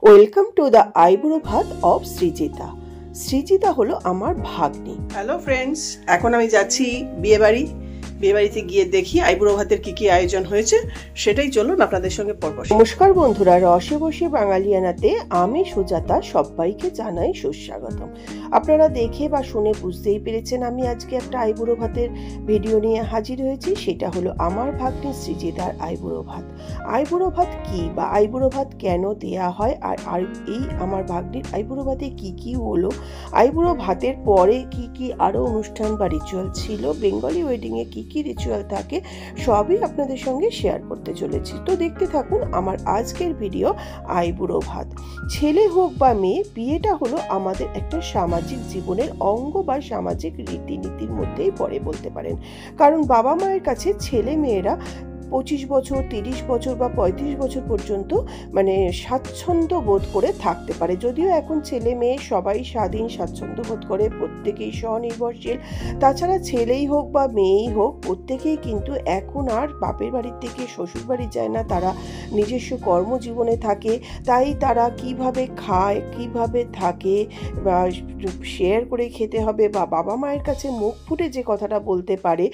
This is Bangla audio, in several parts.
ওয়েলকাম টু দ্য আইবুড়ো ভাত অফ সৃজিতা। সৃজিতা হলো আমার ভাগ্নি। হ্যালো ফ্রেন্ডস, এখন আমি যাচ্ছি বিয়েবাড়িতে গিয়ে দেখি আইবুড়ো ভাতের কি কি আয়োজন হয়েছে, সেটাই চলুন আপনাদের সঙ্গে পর্ব। নমস্কার বন্ধুরা, রসে বসে বাঙালিয়ানাতে আমি সুজাতা সবাইকে জানাই সুস্বাগতম। আপনারা দেখে বা শুনে বুঝতেই পেরেছেন আমি আজকে একটা আইবুড়ো ভাতের ভিডিও নিয়ে হাজির হয়েছি। সেটা হলো আমার ভাগ্নি সৃজিতার আইবুড়ো ভাত। আইবুড়ো ভাত কি বা আইবুড়ো ভাত কেন দেয়া হয়, আর এই আমার ভাগ্নির আইবুড়ো ভাতে কি কি হলো, আইবুড়ো ভাতের পরে কি কি আরো অনুষ্ঠান বা রিচুয়াল ছিল, বেঙ্গলি ওয়েডিং এ কি কি রিচুয়াল থাকে, সবই আপনাদের সঙ্গে শেয়ার করতে চলেছি। তো দেখতে থাকুন আমার আজকের ভিডিও আইবুড়ো ভাত। ছেলে হোক বা মেয়ে, বিয়েটা হলো আমাদের একটা সামাজিক জীবনের অঙ্গ বা সামাজিক রীতিনীতির মধ্যেই পড়ে বলতে পারেন। কারণ বাবা মায়ের কাছে ছেলে মেয়েরা 25 বছর, 30 বছর বা 35 বছর পর্যন্ত মানে স্বাচ্ছন্দ্য বোধ করে থাকতে পারে। যদিও এখন ছেলে মেয়ে সবাই স্বাধীন, স্বাচ্ছন্দ্য বোধ করে, প্রত্যেকেই স্বনির্ভরশীল। তাছাড়া ছেলেই হোক বা মেয়েই হোক, প্রত্যেকেই কিন্তু এখন আর বাপের বাড়ির থেকে শ্বশুর বাড়ি যায় না, তারা নিজস্ব কর্মজীবনে থাকে। তাই তারা কিভাবে খায়, কিভাবে থাকে বা শেয়ার করে খেতে হবে বা বাবা মায়ের কাছে মুখ ফুটে যে কথাটা বলতে পারে,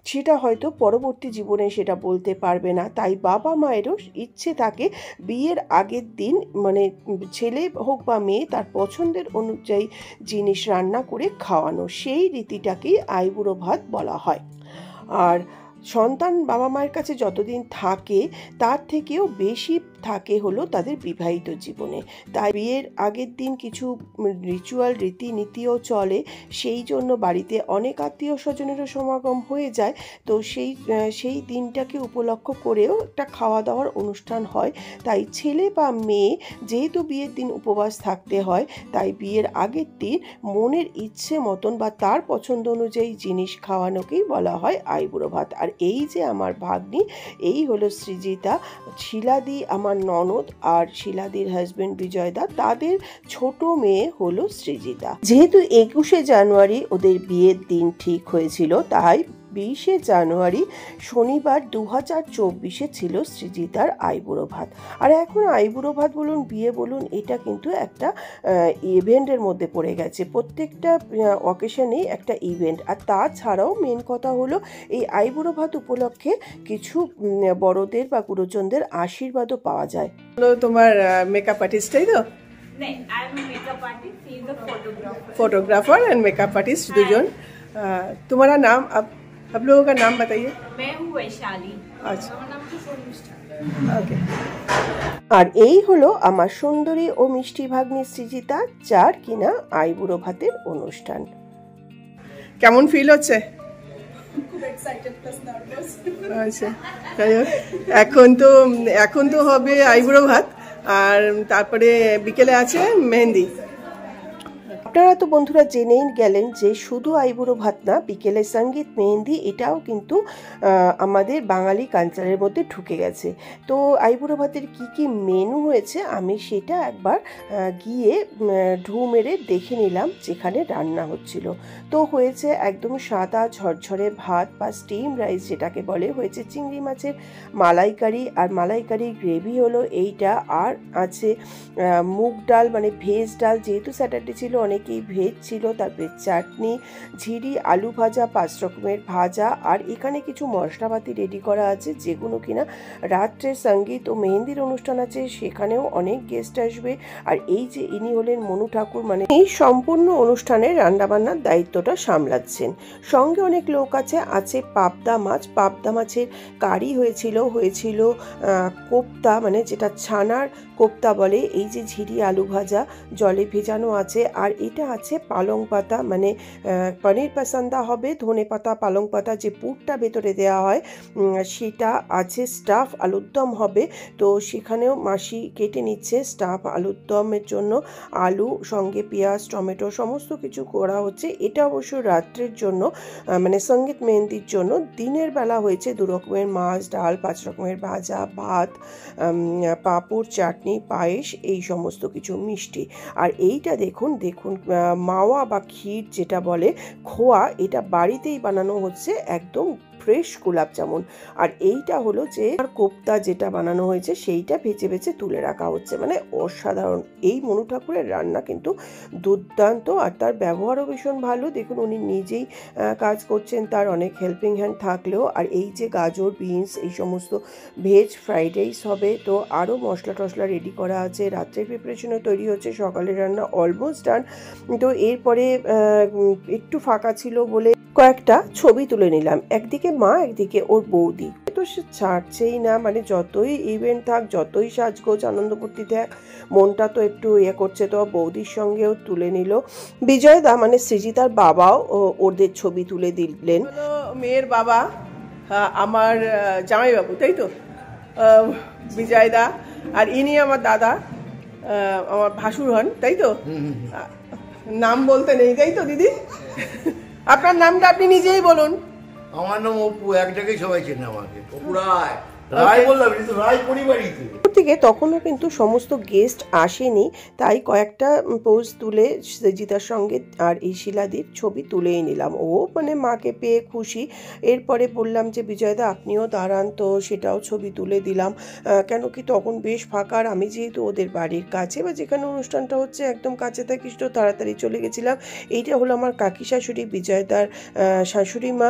সেটা হয়তো পরবর্তী জীবনে সেটা বলতে পারবে না। তাই বাবা মায়েরও ইচ্ছে থাকে বিয়ের আগের দিন মানে ছেলে হোক বা মেয়ে তার পছন্দের অনুযায়ী জিনিস রান্না করে খাওয়ানো। সেই রীতিটাকেই আইবুড়ো ভাত বলা হয়। আর সন্তান বাবা মায়ের কাছে যতদিন থাকে তার থেকেও বেশি থাকে হলো তাদের বিবাহিত জীবনে। তাই বিয়ের আগের দিন কিছু রিচুয়াল রীতিনীতিও চলে, সেই জন্য বাড়িতে অনেক আত্মীয় স্বজনেরও সমাগম হয়ে যায়। তো সেই দিনটাকে উপলক্ষ করেও একটা খাওয়া দাওয়ার অনুষ্ঠান হয়। তাই ছেলে বা মেয়ে যেহেতু বিয়ের দিন উপবাস থাকতে হয়, তাই বিয়ের আগের দিন মনের ইচ্ছে মতন বা তার পছন্দ অনুযায়ী জিনিস খাওয়ানোকেই বলা হয় আইবুড়ো ভাত। আর এই যে আমার ভাগ্নি, এই হলো সৃজিতা, শিলাদি আমার ননদ, আর শিলাদির হাজবেন্ড বিজয়দা, তাদের ছোট মেয়ে হলো সৃজিতা। যেহেতু 21শে জানুয়ারি ওদের বিয়ের দিন ঠিক হয়েছিল, তাই 20শে জানুয়ারি শনিবার 2024 ছিল সৃজিতার আইবুড়ো ভাত। আর এখন আইবুড়ো ভাত বলুন, বিয়ে বলুন, এটা কিন্তু একটা ইভেন্টের মধ্যে পড়ে গেছে। প্রত্যেকটা অকেশনেই একটা ইভেন্ট। আর তাছাড়াও মেন কথা হলো এই আইবুড়ো ভাত উপলক্ষে কিছু বড়দের বা গুরুজনদের আশীর্বাদও পাওয়া যায়। তোমার মেকআপ আর্টিস্ট, তাই তো? नहीं, I am makeup artist, he is the photographer and makeup artist दुजन। तुम्हारा नाम, अब लोगों का नाम बताइए। मैं हूँ वैशाली। अच्छा, ओके। আর এই হলো আমার সুন্দরী ও মিষ্টি ভাগ্নি সৃজিতা, যার কিনা আইবুড়ো ভাতের অনুষ্ঠান। কেমন ফিল হচ্ছে? খুব এক্সাইটেড প্লাস নার্ভাস। আচ্ছা, এখন তো হবে আইবুড়ো ভাত, আর তারপরে বিকেলে আছে মেহেন্দি। আপনারা তো বন্ধুরা জেনেই গেলেন যে শুধু আইবুড়ো ভাত না, বিকেলে সঙ্গীত, মেহেন্দি, এটাও কিন্তু আমাদের বাঙালি কালচারের মধ্যে ঢুকে গেছে। তো আইবুড়ো ভাতের কি কি মেনু হয়েছে আমি সেটা একবার গিয়ে ঢু মেরে দেখে নিলাম যেখানে রান্না হচ্ছিল। তো হয়েছে একদম সাদা ঝরঝরে ভাত বা স্টিম রাইস যেটাকে বলে, হয়েছে চিংড়ি মাছের মালাইকারি, আর মালাইকারি গ্রেভি হলো এইটা, আর আছে মুগ ডাল মানে ভেজ ডাল, যেহেতু স্যাটারডে ছিল অনেকেই ভেজ ছিল, তারপরে চাটনি, ঝিরি, আলু ভাজা, 5 রকমের ভাজা, আর এখানে কিছু মশলাপাতি রেডি করা আছে যেগুলো কিনা রাত্রে সঙ্গীত ও মেহেন্দির অনুষ্ঠান আছে, সেখানেও অনেক গেস্ট আসবে। আর এই যে ইনি হলেন মনু ঠাকুর, মানে এই সম্পূর্ণ অনুষ্ঠানের রান্নাবান্নার দায়িত্বটা সামলাচ্ছেন। সঙ্গে অনেক লোক আছে পাবদা মাছ, পাবদা মাছের কারি হয়েছিল কোপ্তা, মানে যেটা ছানার কোপ্তা বলে, এই যে ঝিরি আলু ভাজা জলে ভেজানো আছে, আর এটা আছে পালং পাতা, মানে পনির পাসান্দা হবে, ধনে পাতা, পালং পাতা যে পুরটা ভেতরে দেওয়া হয় সেটা আছে, স্টাফ আলুর দম হবে। তো সেখানেও মাসি কেটে নিচ্ছে স্টাফ আলুর দমের জন্য, আলু সঙ্গে পেঁয়াজ, টমেটো সমস্ত কিছু করা হচ্ছে। এটা অবশ্য রাত্রের জন্য, মানে সঙ্গীত মেহেন্দির জন্য। দিনের বেলা হয়েছে 2 রকমের মাছ, ডাল, 5 রকমের ভাজা, ভাত, পাঁপড়, চাটনি, পায়েস, এই সমস্ত কিছু, মিষ্টি। আর এইটা দেখুন মাওয়া বা ক্ষীর যেটা বলে, খোয়া, এটা বাড়িতেই বানানো হচ্ছে একদম ফ্রেশ গোলাপ জামুন। আর এইটা হলো যে কোপ্তা যেটা বানানো হয়েছে সেইটা ভেজে ভেজে তুলে রাখা হচ্ছে, মানে অসাধারণ। এই মনু ঠাকুরের রান্না কিন্তু দুর্দান্ত, আর তার ব্যবহারও ভীষণ ভালো। দেখুন উনি নিজেই কাজ করছেন, তার অনেক হেল্পিং হ্যান্ড থাকলেও। আর এই যে গাজর, বিনস, এই সমস্ত ভেজ ফ্রাইড রাইস হবে, তো আরও মশলা টশলা রেডি করা আছে, রাত্রের প্রিপারেশনও তৈরি হচ্ছে, সকালের রান্না অলমোস্ট ডান। তো এরপরে একটু ফাঁকা ছিল বলে কয়েকটা ছবি তুলে নিলাম, একদিকে মা একদিকে ওর বৌদি। তো সে ছাড়ছেই না, মানে যতই ইভেন্ট থাক, যতই সাজগোজ আনন্দ ফুর্তি থাক, মনটা তো একটু করছে। তো বৌদির সঙ্গেও তুলে নিল বিজয় দা, মানে সৃজিতার বাবাও ওদের ছবি তুলে দিলেন। মেয়ের বাবা আমার জামাইবাবু, তাই তো, বিজয় দা। আর ইনি আমার দাদা, আমার ভাসুর হন, তাই তো। নাম বলতে নেই, তাই তো দিদি? আপনার নামটা আপনি নিজেই বলুন। আমার নাম অপু, এক জায়গায় সবাই চেনে আমাকে, অপু রায়। রায় বললাম, কিন্তু রায় পরিবারই তো। থেকে তখনও কিন্তু সমস্ত গেস্ট আসেনি, তাই কয়েকটা পোজ তুলে সৃজিতার সঙ্গে আর এই শিলাদির ছবি তুলেই নিলাম। ও মানে মাকে পেয়ে খুশি। এরপরে বললাম যে বিজয়দা আপনিও দাঁড়ান, তো সেটাও ছবি তুলে দিলাম। কেন কি তখন বেশ ফাঁকা, আর আমি যেহেতু ওদের বাড়ির কাছে বা যেখানে অনুষ্ঠানটা হচ্ছে একদম কাছে থাকিস, তো তাড়াতাড়ি চলে গেছিলাম। এইটা হলো আমার কাকি শাশুড়ি, বিজয়দার শাশুড়ি মা,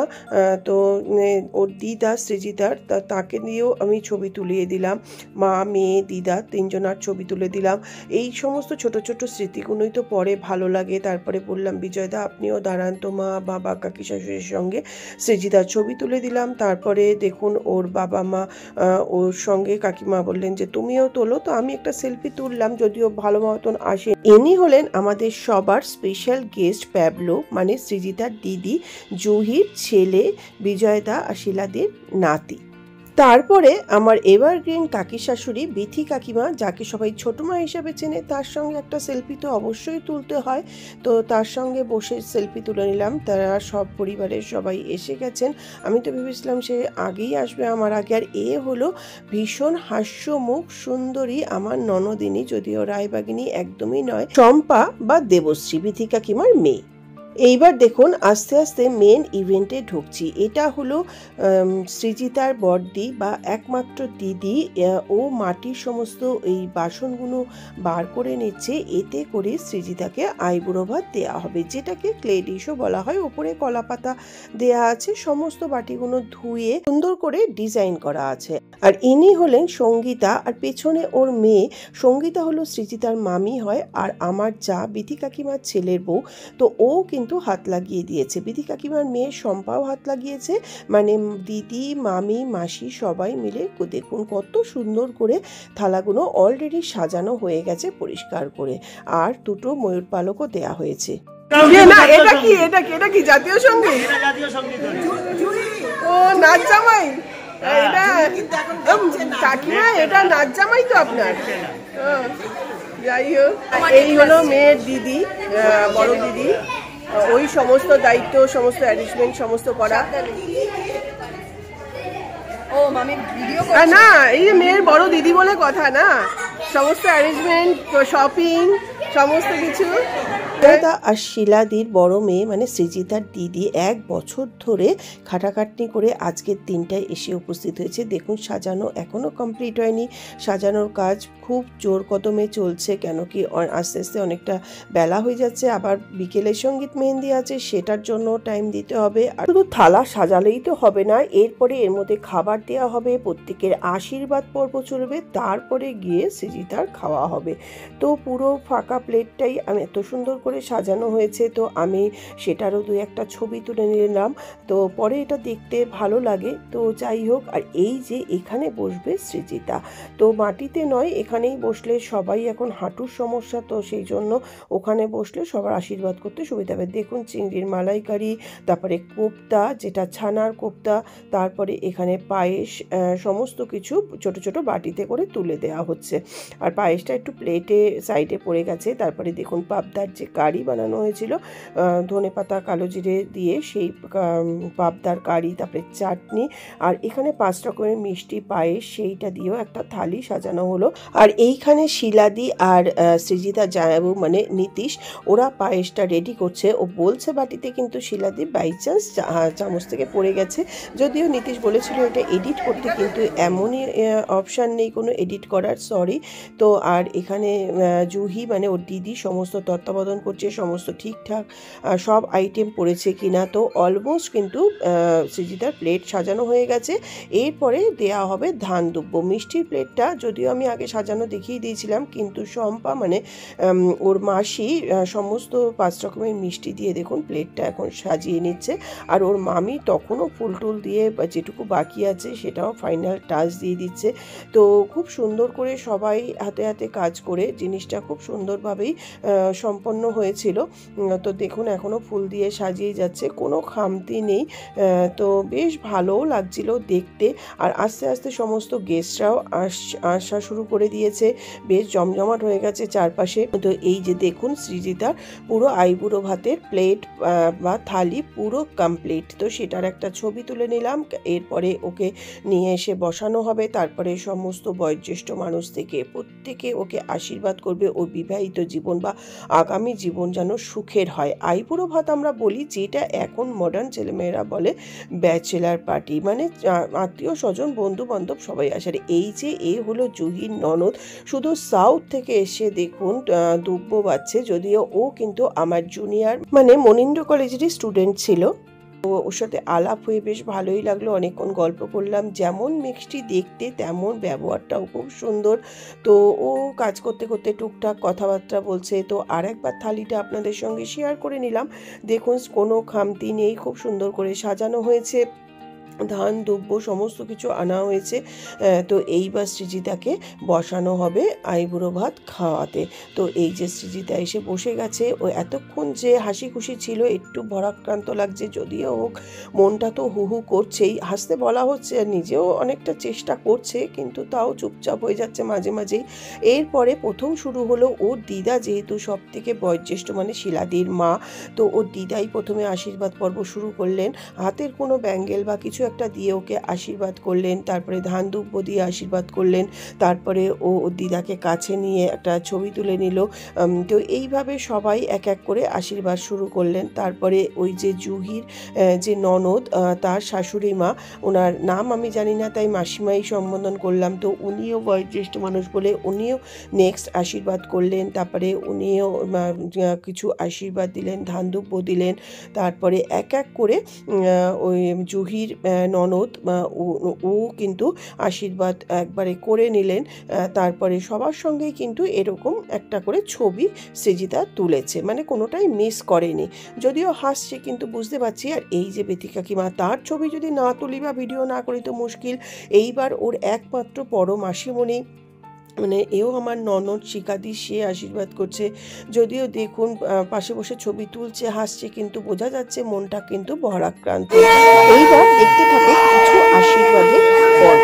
তো ওর দিদা সৃজিতার, তাকে নিয়েও আমি ছবি তুলিয়ে দিলাম। মা, মেয়ে, দিদা তিনজনার ছবি তুলে দিলাম। এই সমস্ত ছোট ছোট স্মৃতিগুলোই তো পরে ভালো লাগে। তারপরে বললাম বিজয়দা আপনিও দাঁড়ান, তো মা, বাবা, কাকি শাশুড়ির সঙ্গে সৃজিতার ছবি তুলে দিলাম। তারপরে দেখুন ওর বাবা মা ওর সঙ্গে, কাকিমা বললেন যে তুমিও তোলো, তো আমি একটা সেলফি তুললাম, যদিও ভালো মতন আসে। ইনি হলেন আমাদের সবার স্পেশাল গেস্ট প্যাবলো, মানে সৃজিতার দিদি, জুহির ছেলে, বিজয়দা আর শিলাদের নাতি। তারপরে আমার এভারগ্রিন কাকি শাশুড়ি বিথি কাকিমা, যাকে সবাই ছোট মা হিসাবে চেনে, তার সঙ্গে একটা সেলফি তো অবশ্যই তুলতে হয়, তো তার সঙ্গে বসে সেলফি তুলে নিলাম। তারা সব পরিবারের সবাই এসে গেছেন। আমি তো ভেবেছিলাম সে আগেই আসবে আমার আগে। আর এ হলো ভীষণ হাস্যমুখ সুন্দরী আমার ননদিনী, যদিও রায়বাগিনী একদমই নয়, চম্পা বা দেবশ্রী, বিথি কাকিমার মেয়ে। এইবার দেখুন আস্তে আস্তে মেন ইভেন্টে ঢুকছি। এটা হলো সৃজিতার বড়দি বা একমাত্র দিদি, ও মাটির সমস্ত এই বাসনগুলো বার করে নিচ্ছে, এতে করে সৃজিতাকে আইবুড়ো ভাত দেওয়া হবে, যেটাকে ক্লে ডিশও বলা হয়। ওপরে কলা পাতা দেওয়া আছে, সমস্ত বাটিগুলো ধুয়ে সুন্দর করে ডিজাইন করা আছে। আর ইনি হলেন সঙ্গীতা, আর পেছনে ওর মেয়ে। সঙ্গীতা হলো সৃজিতার মামি হয়, আর আমার যা বিথি কাকিমার ছেলের বউ। তো ও কিন্তু হাত লাগিয়ে দিয়েছে, বিথি কাকিমার মেয়ে শম্পাও হাত লাগিয়েছে, মানে দিদি, মামি, মাসি সবাই মিলে। দেখুন কত সুন্দর করে থালাগুলো অলরেডি সাজানো হয়ে গেছে পরিষ্কার করে, আর দুটো ময়ূর পালকও দেয়া হয়েছে। এটা কি জাতীয় সঙ্গীত? ও নাচ জামাই, কাকিমা এটা নাচ জামাই তো আপনার। যাই হোক, এই হলো মেয়ের দিদি, বড় দিদি। ওই সমস্ত দায়িত্ব, সমস্ত অ্যারেঞ্জমেন্ট সমস্ত করা। ও মামি ভিডিও না, এই যে মেয়ের বড় দিদি বলে কথা না, সমস্ত অ্যারেঞ্জমেন্ট, শপিং, সমস্ত কিছু। আর শিলাদির বড় মেয়ে মানে সৃজিতার দিদি 1 বছর ধরে খাটাখাটনি করে আজকের দিনটায় এসে উপস্থিত হয়েছে। দেখুন সাজানো এখনো কমপ্লিট হয়নি, সাজানোর কাজ খুব জোর কদমে চলছে, কেন কি আস্তে আস্তে অনেকটা বেলা হয়ে যাচ্ছে। আবার বিকেলের সঙ্গীত মেহেন্দি আছে, সেটার জন্য টাইম দিতে হবে। আর শুধু থালা সাজালেই তো হবে না, এরপরে এর মধ্যে খাবার দেওয়া হবে, প্রত্যেকের আশীর্বাদ পর্ব চলবে, তারপরে গিয়ে সৃজিতার খাওয়া হবে। তো পুরো ফাঁকা প্লেটটাই আমি এত সুন্দর করে সাজানো হয়েছে, তো আমি সেটারও 2-1টা ছবি তুলে নিলাম। তো পরে এটা দেখতে ভালো লাগে। তো যাই হোক, আর এই যে এখানে বসবে সৃজিতা, তো মাটিতে নয়, এখানেই বসলে সবাই এখন হাঁটুর সমস্যা, তো সেই জন্য ওখানে বসলে সবার আশীর্বাদ করতে সুবিধা হবে। দেখুন চিংড়ির মালাইকারি, তারপরে কোপ্তা যেটা ছানার কোপ্তা, তারপরে এখানে পায়েস, সমস্ত কিছু ছোট ছোট বাটিতে করে তুলে দেওয়া হচ্ছে। আর পায়েসটা একটু প্লেটে সাইডে পড়ে গেছে, তারপরে দেখুন পাবদার যে কারি বানানো হয়েছিল ধনেপাতা কালো জিরে দিয়ে, সেই পাবদার কারি, তারপরে চাটনি, আর এখানে 5 রকমের মিষ্টি পায়েস, সেইটা দিয়েও একটা থালি সাজানো হলো। আর এইখানে শিলাদি আর সৃজিতা জায়াবু মানে নীতিশ, ওরা পায়েসটা রেডি করছে। ও বলছে বাটিতে, কিন্তু শিলাদি বাই চান্স চামচ থেকে পড়ে গেছে। যদিও নীতিশ বলেছিল এটা এডিট করতে, কিন্তু এমনই অপশান নেই কোনো এডিট করার, সরি। তো আর এখানে জুহি মানে ওর দিদি সমস্ত তত্ত্বাবধান করছে, সমস্ত ঠিকঠাক সব আইটেম পড়েছে কিনা। তো অলমোস্ট কিন্তু সৃজিতার প্লেট সাজানো হয়ে গেছে। এরপরে দেয়া হবে ধান দুব্য। মিষ্টির প্লেটটা যদিও আমি আগে সাজানো দেখিয়ে দিয়েছিলাম, কিন্তু শম্পা মানে ওর মাসি সমস্ত 5 রকমের মিষ্টি দিয়ে দেখুন প্লেটটা এখন সাজিয়ে নিচ্ছে। আর ওর মামি তখনও ফুল টুল দিয়ে যেটুকু বাকি আছে সেটাও ফাইনাল টাচ দিয়ে দিচ্ছে। তো খুব সুন্দর করে সবাই হাতে হাতে কাজ করে জিনিসটা খুব সুন্দরভাবেই সম্পন্ন হয়েছিল। তো দেখুন এখনও ফুল দিয়ে সাজিয়ে যাচ্ছে, কোনো খামতি নেই। তো বেশ ভালোও লাগছিল দেখতে। আর আস্তে আস্তে সমস্ত গেস্টরাও আসা শুরু করে দিয়েছে, বেশ জমজমাট হয়ে গেছে চারপাশে। তো এই যে দেখুন সৃজিতার পুরো আইবুড়ো ভাতের প্লেট বা থালি পুরো কমপ্লিট। তো সেটার একটা ছবি তুলে নিলাম। এরপরে ওকে নিয়ে এসে বসানো হবে, তারপরে সমস্ত বয়োজ্যেষ্ঠ মানুষ থেকে প্রত্যেকে ওকে আশীর্বাদ করবে ওর বিবাহিত জীবন বা আগামী জীবন যেন সুখের হয়। আইবুড়ো ভাত আমরা বলি, যেটা এখন মডার্ন ছেলেমেয়েরা বলে ব্যাচেলার পার্টি, মানে আত্মীয় স্বজন বন্ধু বান্ধব সবাই আসার। এই যে এ হলো জুহির ননদ, শুধু সাউথ থেকে এসে দেখুন দুব্য বাচ্ছে। যদিও ও কিন্তু আমার জুনিয়র মানে মনীন্দ্র কলেজেরই স্টুডেন্ট ছিল। ওর সাথে আলাপ হয়ে বেশ ভালোই লাগলো, অনেকক্ষণ গল্প করলাম। যেমন মিষ্টি দেখতে তেমন ব্যবহারটাও খুব সুন্দর। তো ও কাজ করতে করতে টুকটাক কথাবার্তা বলছে। তো আর একবার থালিটা আপনাদের সঙ্গে শেয়ার করে নিলাম। দেখুন কোনো খামতি নেই, খুব সুন্দর করে সাজানো হয়েছে, ধান দুব্য সমস্ত কিছু আনা হয়েছে। তো এইবার সৃজিতাকে বসানো হবে আইবুড়ো ভাত খাওয়াতে। তো এই যে সৃজিতা এসে বসে গেছে। ও এতক্ষণ যে হাসি খুশি ছিল, একটু ভরাক্রান্ত লাগছে, যদিও হোক মনটা তো হু হু করছেই। হাসতে বলা হচ্ছে, নিজেও অনেকটা চেষ্টা করছে, কিন্তু তাও চুপচাপ হয়ে যাচ্ছে মাঝে মাঝেই। এরপরে প্রথম শুরু হলো ওর দিদা, যেহেতু সব থেকে বয়োজ্যেষ্ঠ মানে শিলাদির মা, তো ওর দিদাই প্রথমে আশীর্বাদ পর্ব শুরু করলেন। হাতের কোনো ব্যাঙ্গেল বা কিছু একটা দিয়ে ওকে আশীর্বাদ করলেন, তারপরে ধান দুব্য দিয়ে আশীর্বাদ করলেন, তারপরে ও দিদাকে কাছে নিয়ে একটা ছবি তুলে নিল। তো এইভাবে সবাই এক এক করে আশীর্বাদ শুরু করলেন। তারপরে ওই যে জুহির যে ননদ, তার শাশুড়ি মা, ওনার নাম আমি জানি না তাই মাসিমাই সম্বোধন করলাম। তো উনিও বয়োজ্যেষ্ঠ মানুষ বলে উনিও নেক্সট আশীর্বাদ করলেন। তারপরে উনিও কিছু আশীর্বাদ দিলেন, ধান দুব্য দিলেন। তারপরে এক এক করে ওই জুহির ননদ ও কিন্তু আশীর্বাদ একবারে করে নিলেন। তারপরে সবার সঙ্গেই কিন্তু এরকম একটা করে ছবি সৃজিতা তুলেছে, মানে কোনোটাই মিস করেনি। যদিও হাসছে কিন্তু বুঝতে পারছি। আর এই যে বেতি কাকিমা, তার ছবি যদি না তুলি বা ভিডিও না করি তো মুশকিল। এইবার ওর একমাত্র বড় মাসিমণি মানে এও আমার ননদ শিকাদি, সে আশীর্বাদ করছে। যদিও দেখুন পাশে বসে ছবি তুলছে, হাসছে, কিন্তু বোঝা যাচ্ছে মনটা কিন্তু ভরাক্রান্ত। এইবার দেখতে থাকে কিছু আশীর্বাদের পর্ব।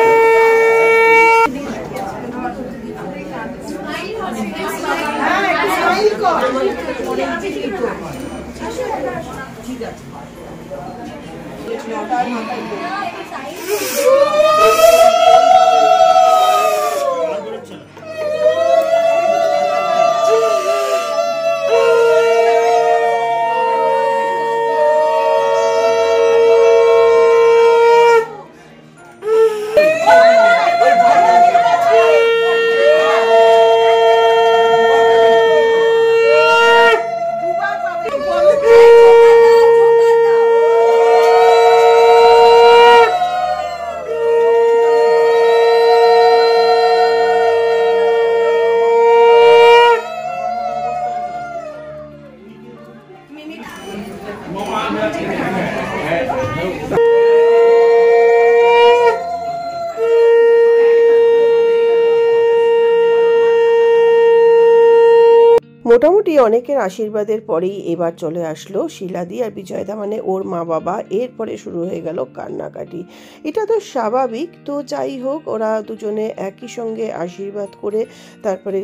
মোটামুটি অনেকের আশীর্বাদের পরেই এবার চলে আসলো শিলাদি আর বিজয়দা, মানে ওর মা বাবা। এরপরে শুরু হয়ে গেল কান্নাকাটি। এটা তো স্বাভাবিক। তো যাই হোক, ওরা দুজনে একই সঙ্গে আশীর্বাদ করে তারপরে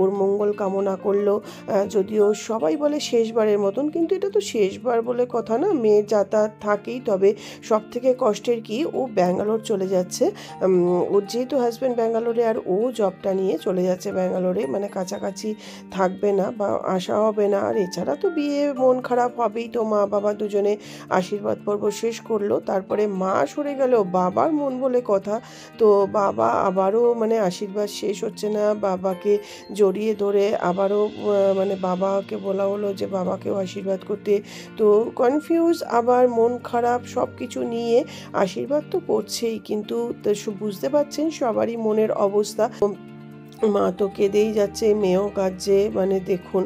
ওর মঙ্গল কামনা করলো। যদিও সবাই বলে শেষবারের মতন, কিন্তু এটা তো শেষবার বলে কথা না, মেয়ের যাতায়াত থাকেই। তবে সব থেকে কষ্টের কি, ও ব্যাঙ্গালোর চলে যাচ্ছে। ওর যেহেতু হাজব্যান্ড ব্যাঙ্গালোরে আর ও জবটা নিয়ে চলে যাচ্ছে ব্যাঙ্গালোরে, মানে কাছাকাছি থাকবে না বা আসা হবে না। আর এছাড়া তো বিয়ে মন খারাপ হবেই। তো মা বাবা দুজনে আশীর্বাদ পর্ব শেষ করলো। তারপরে মা সরে গেল, বাবার মন বলে কথা। তো বাবা আবারও মানে আশীর্বাদ শেষ হচ্ছে না, বাবাকে জড়িয়ে ধরে আবারও মানে বাবাকে বলা হলো যে বাবাকেও আশীর্বাদ করতে। তো কনফিউজ, আবার মন খারাপ, সব কিছু নিয়ে আশীর্বাদ তো করছেই, কিন্তু বুঝতে পারছেন সবারই মনের অবস্থা। মা তো কেঁদেই যাচ্ছে, মেয়েও কাঁদছে। মানে দেখুন,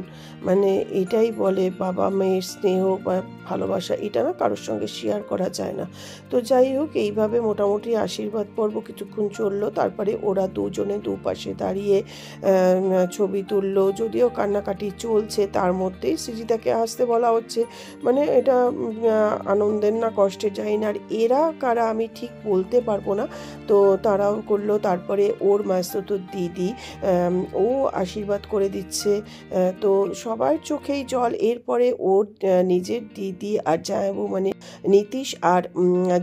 মানে এটাই বলে বাবা মেয়ের স্নেহ বা ভালোবাসা, এটা না কারোর সঙ্গে শেয়ার করা যায় না। তো যাই হোক, এইভাবে মোটামুটি আশীর্বাদ পর্ব কিছুক্ষণ চললো। তারপরে ওরা দুজনে দুপাশে দাঁড়িয়ে ছবি তুললো। যদিও কান্নাকাটি চলছে, তার মধ্যেই সৃজিতাকে আসতে বলা হচ্ছে। মানে এটা আনন্দের না কষ্টের জানি না। আর এরা কারা আমি ঠিক বলতে পারবো না। তো তারাও করলো। তারপরে ওর মাসতুতো দিদি, ও আশীর্বাদ করে দিচ্ছে। তো সবার চোখেই জল। এরপরে ওর নিজের দিদি আর জামাইবাবু মানে নীতিশ আর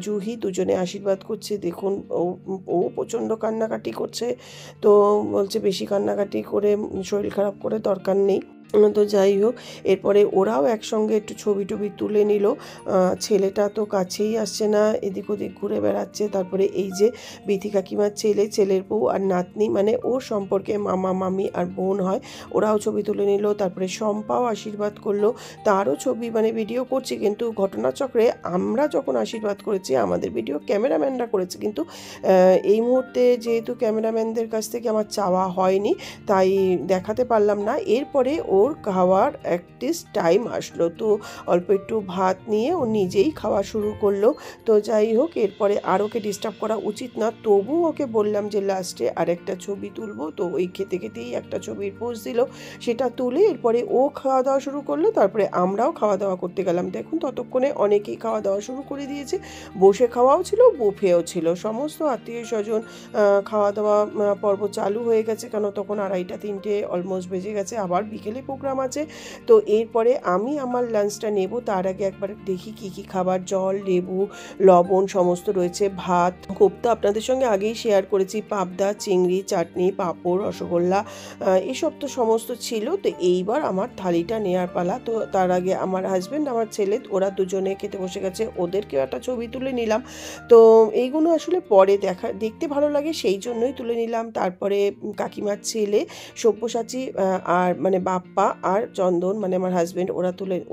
জুহি দুজনে আশীর্বাদ করছে। দেখুন, ও প্রচণ্ড কান্নাকাটি করছে। তো বলছে বেশি কান্নাকাটি করে শরীর খারাপ করে দরকার নেই। তো যাই হোক, এরপরে ওরাও একসঙ্গে একটু ছবি টবি তুলে নিল। ছেলেটা তো কাছেই আসছে না, এদিক ওদিক ঘুরে বেড়াচ্ছে। তারপরে এই যে বিথি কাকিমার ছেলে, ছেলের বউ আর নাতনি, মানে ওর সম্পর্কে মামা মামি আর বোন হয়, ওরাও ছবি তুলে নিল। তারপরে শম্পাও আশীর্বাদ করলো, তারও ছবি মানে ভিডিও করছি। কিন্তু ঘটনাচক্রে আমরা যখন আশীর্বাদ করেছি আমাদের ভিডিও ক্যামেরাম্যানরা করেছে, কিন্তু এই মুহূর্তে যেহেতু ক্যামেরাম্যানদের কাছ থেকে আমার চাওয়া হয়নি, তাই দেখাতে পারলাম না। এরপরে ওর খাওয়ার একটি টাইম আসলো। তো অল্প একটু ভাত নিয়ে ও নিজেই খাওয়া শুরু করলো। তো যাই হোক, এরপরে আর ওকে ডিস্টার্ব করা উচিত না, তবু ওকে বললাম যে লাস্টে আরেকটা ছবি তুলবো। তো ওই খেতে খেতেই একটা ছবির পোজ দিল, সেটা তুলে এরপরে ও খাওয়া দাওয়া শুরু করলো। তারপরে আমরাও খাওয়া দাওয়া করতে গেলাম। দেখুন, ততক্ষণে অনেকেই খাওয়া দাওয়া শুরু করে দিয়েছে। বসে খাওয়াও ছিল, বুফেও ছিল, সমস্ত আত্মীয় স্বজন খাওয়া দাওয়া পর্ব চালু হয়ে গেছে। কেন তখন 2:30 3টে অলমোস্ট বেজে গেছে, আবার বিকেলে প্রোগ্রাম আছে। তো এরপরে আমি আমার লাঞ্চটা নেব, তার আগে একবার দেখি কি কি খাবার, জল, লেবু, লবণ সমস্ত রয়েছে। ভাত, কোপ্তা আপনাদের সঙ্গে আগেই শেয়ার করেছি, পাবদা, চিংড়ি, চাটনি, পাঁপড়, রসগোল্লা, এসব তো সমস্ত ছিল। তো এইবার আমার থালিটা নেওয়ার পালা। তো তার আগে আমার হাজব্যান্ড, আমার ছেলে, ওরা দুজনে খেতে বসে গেছে, ওদেরকেও একটা ছবি তুলে নিলাম। তো এইগুলো আসলে পরে দেখতে ভালো লাগে, সেই জন্যই তুলে নিলাম। তারপরে কাকিমার ছেলে সব্যসাচী আর মানে বাপ্পা আর চন্দন, মানে আমার হাজব্যান্ড,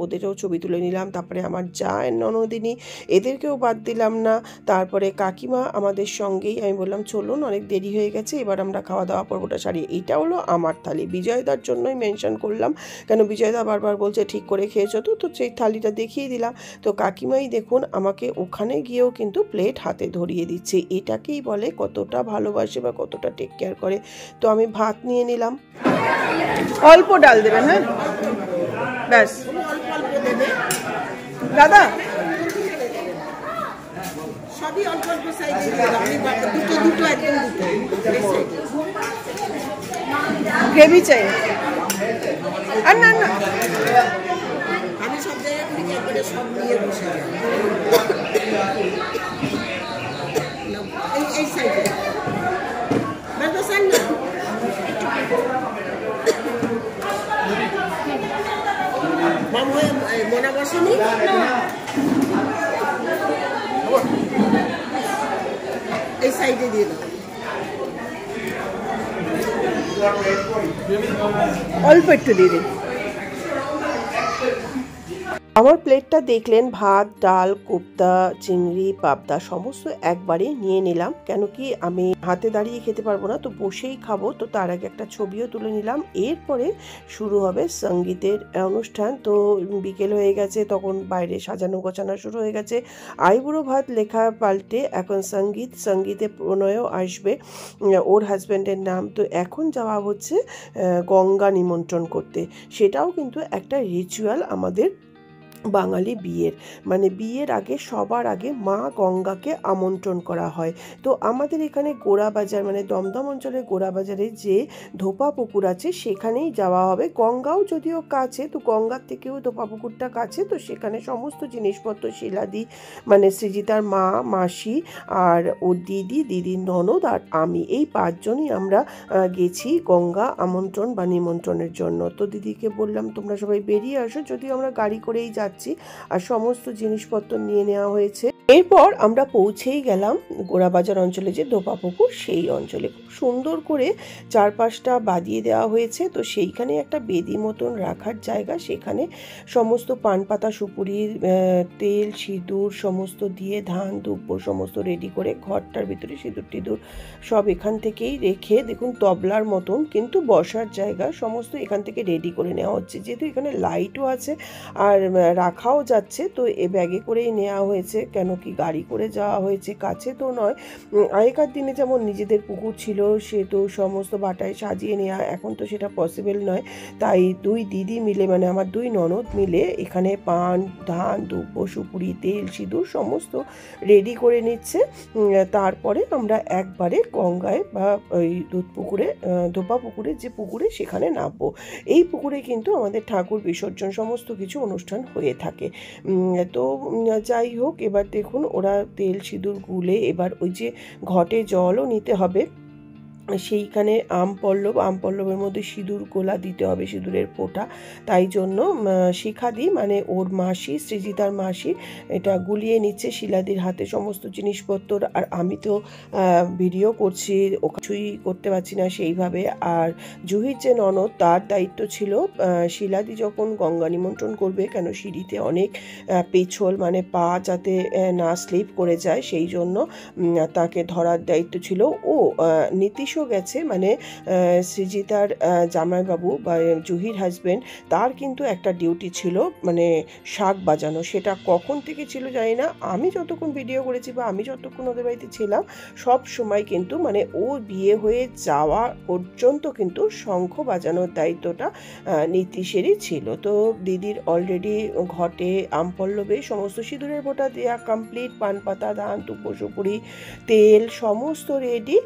ওদেরও ছবি তুলে নিলাম। তারপরে আমার যা ননদিনী, এদেরকেও বাদ দিলাম না। তারপরে কাকিমা আমাদের সঙ্গেই, আমি বললাম চলুন, অনেক দেরি হয়ে গেছে, এবার আমরা খাওয়া দাওয়া পর্বটা সারি। এইটা হলো আমার থালি, বিজয়দার জন্যই মেনশন করলাম, কেন বিজয়দা বারবার বলছে ঠিক করে খেয়েছো তো, তো সেই থালিটা দেখিয়ে দিলাম। তো কাকিমাই দেখুন আমাকে ওখানে গিয়েও কিন্তু প্লেট হাতে ধরিয়ে দিচ্ছে। এটাকেই বলে কতটা ভালোবাসে বা কতটা টেক কেয়ার করে। তো আমি ভাত নিয়ে নিলাম। অল্প ডাল দেবেন, হ্যাঁ ব্যাস। দাদা সবই অল্প অল্প সাইজে দুটো দুটো একদম দুটো গ্রেভি চাই। আর না না, আমি সব জায়গায় করি একবারে সব নিয়ে বসে যাই। এই সাইজে বাবা সান না মাম হয়ে মনা বসেনি, এই সাইডে দিয়ে দাও। অল্প একটু দিয়ে দিন। আমার প্লেটটা দেখলেন, ভাত, ডাল, কোপ্তা, চিংড়ি, পাবদা সমস্ত একবারে নিয়ে নিলাম, কেন কি আমি হাতে দাঁড়িয়ে খেতে পারবো না, তো বসেই খাবো। তো তার আগে একটা ছবিও তুলে নিলাম। এরপরে শুরু হবে সঙ্গীতের অনুষ্ঠান। তো বিকেল হয়ে গেছে, তখন বাইরে সাজানো গোছানো শুরু হয়ে গেছে। আইবুড়ো ভাত লেখা পাল্টে এখন সঙ্গীতে প্রণয়ও আসবে, ওর হাজব্যান্ডের নাম। তো এখন যাওয়া হচ্ছে গঙ্গা নিমন্ত্রণ করতে। সেটাও কিন্তু একটা রিচুয়াল আমাদের বাঙালি বিয়ের, মানে বিয়ের আগে সবার আগে মা গঙ্গাকে আমন্ত্রণ করা হয়। তো আমাদের এখানে গোড়াবাজার, মানে দমদম অঞ্চলের গোড়াবাজারে যে ধোপা পুকুর আছে সেখানেই যাওয়া হবে। গঙ্গাও যদিও কাছে, তো গঙ্গার থেকেও ধোপা পুকুরটা কাছে। তো সেখানে সমস্ত জিনিসপত্র শিলাদি, মানে সৃজিতার মা, মাসি আর ওর দিদির ননদ আর আমি, এই 5 জনই আমরা গেছি গঙ্গা আমন্ত্রণ বা নিমন্ত্রণের জন্য। তো দিদিকে বললাম তোমরা সবাই বেরিয়ে আসো, যদিও আমরা গাড়ি করেই যাচ্ছি আর সমস্ত জিনিসপত্র নিয়ে নেওয়া হয়েছে। এরপর আমরা পৌঁছেই গেলাম গোড়াবাজার অঞ্চলে যে ধোপা পুকুর, সেই অঞ্চলে খুব সুন্দর করে চারপাশটা বাঁধিয়ে দেওয়া হয়েছে। তো সেইখানে একটা বেদি মতন রাখার জায়গা, সেখানে সমস্ত পান পাতা, সুপুরি, তেল, সিঁদুর সমস্ত দিয়ে, ধান দুব্ব সমস্ত রেডি করে ঘরটার ভিতরে সিঁদুর টিঁদুর সব এখান থেকেই রেখে, দেখুন তবলার মতন কিন্তু বসার জায়গা সমস্ত এখান থেকে রেডি করে নেওয়া হচ্ছে। যেহেতু এখানে লাইটও আছে আর রাখাও যাচ্ছে, তো এ ব্যাগে করেই নেওয়া হয়েছে, কেন কি গাড়ি করে যাওয়া হয়েছে, কাছে তো নয়। আগেকার দিনে যেমন নিজেদের পুকুর ছিল, সে তো সমস্ত বাটায় সাজিয়ে নেওয়া, এখন তো সেটা পসিবল নয়। তাই 2 দিদি মিলে, মানে আমার 2 ননদ মিলে এখানে পান, ধান, দুব্ব, সুপুরি, তেল, সিঁদুর সমস্ত রেডি করে নিচ্ছে। তারপরে আমরা একবারে গঙ্গায় বা ওই ধোপা পুকুরে যে পুকুরে, সেখানে নামবো। এই পুকুরে কিন্তু আমাদের ঠাকুর বিসর্জন সমস্ত কিছু অনুষ্ঠান হয়ে থাকে। তো যাই হোক, এবার দেখুন ওরা তেল সিঁদুর গুলে এবার ওই যে ঘটে জলও নিতে হবে, সেইখানে আমপল্লবের মধ্যে সিঁদুর গোলা দিতে হবে, সিঁদুরের ফোঁটা। তাই জন্য শিখাদি, মানে ওর মাসি, সৃজিতার মাসি, এটা গুলিয়ে নিচ্ছে শিলাদির হাতে সমস্ত জিনিসপত্র। আর আমি তো ভিডিও করছি, ও কিছুই করতে পারছি না সেইভাবে। আর জুহির যে ননদ, তার দায়িত্ব ছিল শিলাদি যখন গঙ্গা নিমন্ত্রণ করবে, কেন সিঁড়িতে অনেক পেছল, মানে পা যাতে না স্লিপ করে যায়, সেই জন্য তাকে ধরার দায়িত্ব ছিল। ও নীতিশও গেছে, মানে সৃজিতার জামাইবাবু বা জুহির হাজব্যান্ড, তার কিন্তু একটা ডিউটি ছিল, মানে শাঁখ বাজানো। সেটা কখন থেকে ছিল জানি না, আমি যতক্ষণ ভিডিও করেছি বা আমি যতক্ষণ ওদের বাড়িতে ছিলাম, সব সময় কিন্তু মানে ও বিয়ে হয়ে যাওয়া পর্যন্ত কিন্তু শঙ্খ বাজানোর দায়িত্বটা নীতিশেরই ছিল। তো দিদির অলরেডি ঘটে আমপল্লবে সমস্ত সিঁদুরের ফোঁটা দেওয়া কমপ্লিট, পান পাতা, ধান, দুব্ব, সুপুরি, তেল সমস্ত রেডি।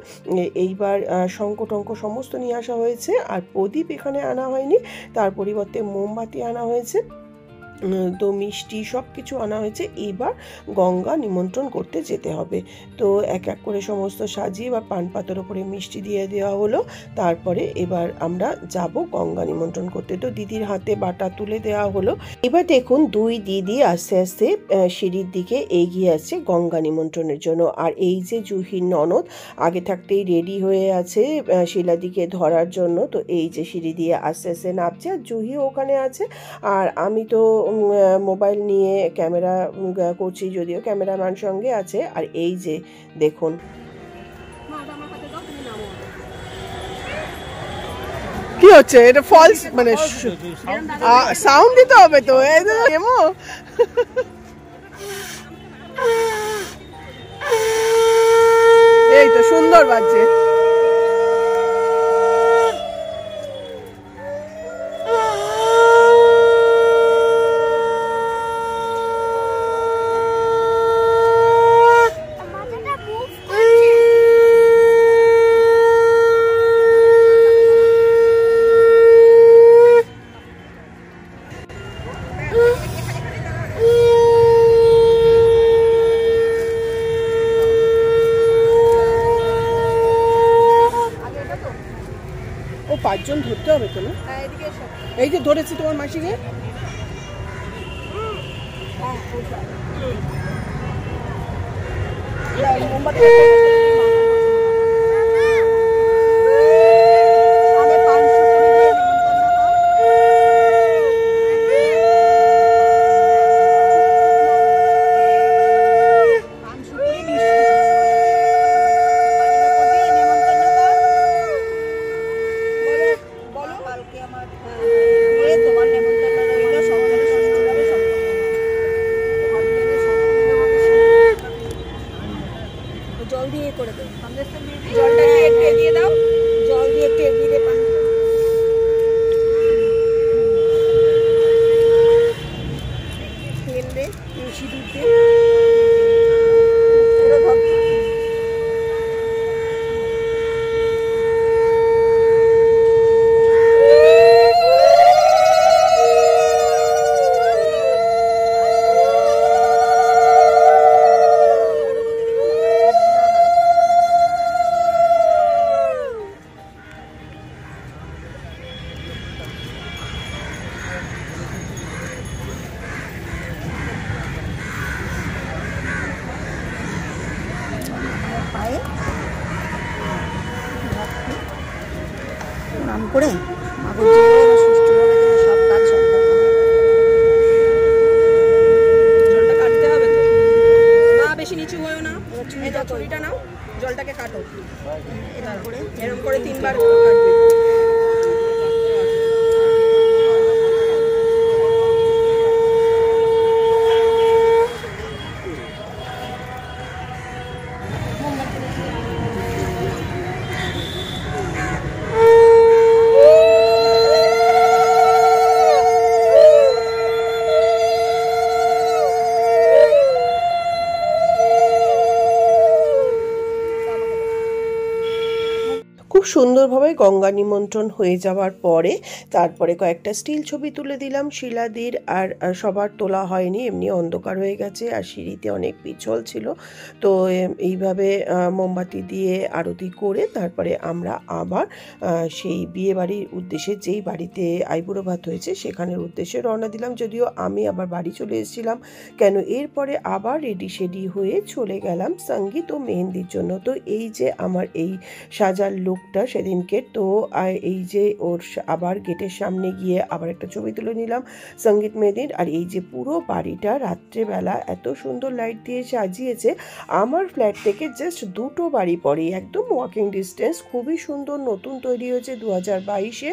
এইবার শঙ্খ টঙ্ক সমস্ত নিয়ে আসা হয়েছে, আর প্রদীপ এখানে আনা হয়নি, তার পরিবর্তে মোমবাতি আনা হয়েছে। তো মিষ্টি সব কিছু আনা হয়েছে। এবার গঙ্গা নিমন্ত্রণ করতে যেতে হবে। তো এক এক করে সমস্ত সাজিয়ে বা পান পাতার উপরে মিষ্টি দিয়ে দেওয়া হলো। তারপরে এবার আমরা যাব গঙ্গা নিমন্ত্রণ করতে। তো দিদির হাতে বাটা তুলে দেওয়া হলো। এবার দেখুন 2 দিদি আস্তে আস্তে সিঁড়ির দিকে এগিয়ে আসছে গঙ্গা নিমন্ত্রণের জন্য। আর এই যে জুহির ননদ আগে থাকতেই রেডি হয়ে আছে শিলাদিকে ধরার জন্য। তো এই যে সিঁড়ি দিয়ে আস্তে আস্তে নামছে, আর জুহিও ওখানে আছে। আর আমি তো মোবাইল নিয়ে ক্যামেরা করছি, যদিও ক্যামেরাম্যান সঙ্গে আছে। আর এই যে দেখুন, কি হচ্ছে এটা? ফলস, মানে সাউন্ড দিতে হবে তো। এমো এই তো সুন্দর বাজছে। ও 5 জন ধরতে হবে তো না? এই যে ধরেছি তোমার মাসিকে। করে মাগো জীবনে সুষ্ঠুভাবে যেন সব কাজ সম্পন্ন হয়। জলটা কাটতে হবে তো, না বেশি নিচু হয়েও না, ছুরিটা নাও, জলটাকে কাটো, তারপরে এরকম করে 3 বার কাটবে। খুব সুন্দরভাবে গঙ্গা নিমন্ত্রণ হয়ে যাওয়ার পরে তারপরে কয়েকটা স্টিল ছবি তুলে দিলাম শিলাদির। আর সবার তোলা হয়নি, এমনি অন্ধকার হয়ে গেছে আর সিঁড়িতে অনেক পিছল ছিল। তো এইভাবে মোমবাতি দিয়ে আরতি করে তারপরে আমরা আবার সেই বিয়ে বাড়ির উদ্দেশ্যে, যেই বাড়িতে আইবুড়ো ভাত হয়েছে সেখানের উদ্দেশ্যে রওনা দিলাম। যদিও আমি আবার বাড়ি চলে এসেছিলাম, কেন এরপরে আবার রেডি শেডি হয়ে চলে গেলাম সঙ্গীত ও মেহেন্দির জন্য। তো এই যে আমার এই সাজার লুকটা সেদিনকে, তো এই যে ওর আবার গেটের সামনে গিয়ে আবার একটা ছবি তুলে নিলাম সঙ্গীত মেহেন্দির। আর এই যে পুরো বাড়িটা রাত্রেবেলা এত সুন্দর লাইট দিয়ে সাজিয়েছে। আমার ফ্ল্যাট থেকে জাস্ট 2টো বাড়ি পরে, একদম ওয়াকিং ডিস্টেন্স, খুবই সুন্দর, নতুন তৈরি হয়েছে 2022-এ।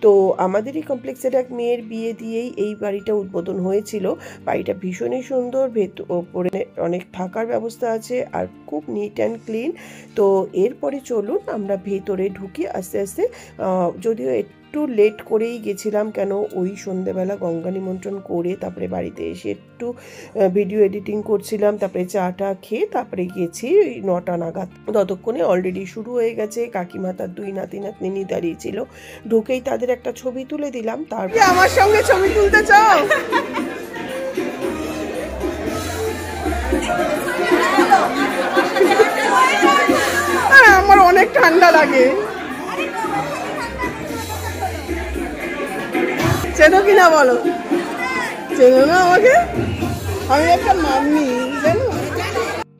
তো আমাদেরই কমপ্লেক্সের এক মেয়ের বিয়ে দিয়েই এই বাড়িটা উদ্বোধন হয়েছিল। বাড়িটা ভীষণই সুন্দর, ওপরে অনেক থাকার ব্যবস্থা আছে আর খুব নিট অ্যান্ড ক্লিন। তো এরপরে চলুন আমরা ভেতরে ঢুকি আস্তে আস্তে। যদিও একটু লেট করেই গেছিলাম, কেন ওই সন্ধেবেলা গঙ্গা নিমন্ত্রণ করে তারপরে বাড়িতে এসে একটু ভিডিও এডিটিং করছিলাম, তারপরে চাটা খেয়ে তারপরে গেছি 9টা নাগাদ। ততক্ষণে অলরেডি শুরু হয়ে গেছে। কাকিমা তার 2 নাতি নাতনি দাঁড়িয়েছিল, ঢুকেই তাদের একটা ছবি তুলে দিলাম। তারপর আমার সঙ্গে ছবি তুলতে চাও? আমার অনেক ঠান্ডা লাগে। চেনো কিনা বলো? চেনো না আমাকে? আমি একটা মাম্মি, জানো?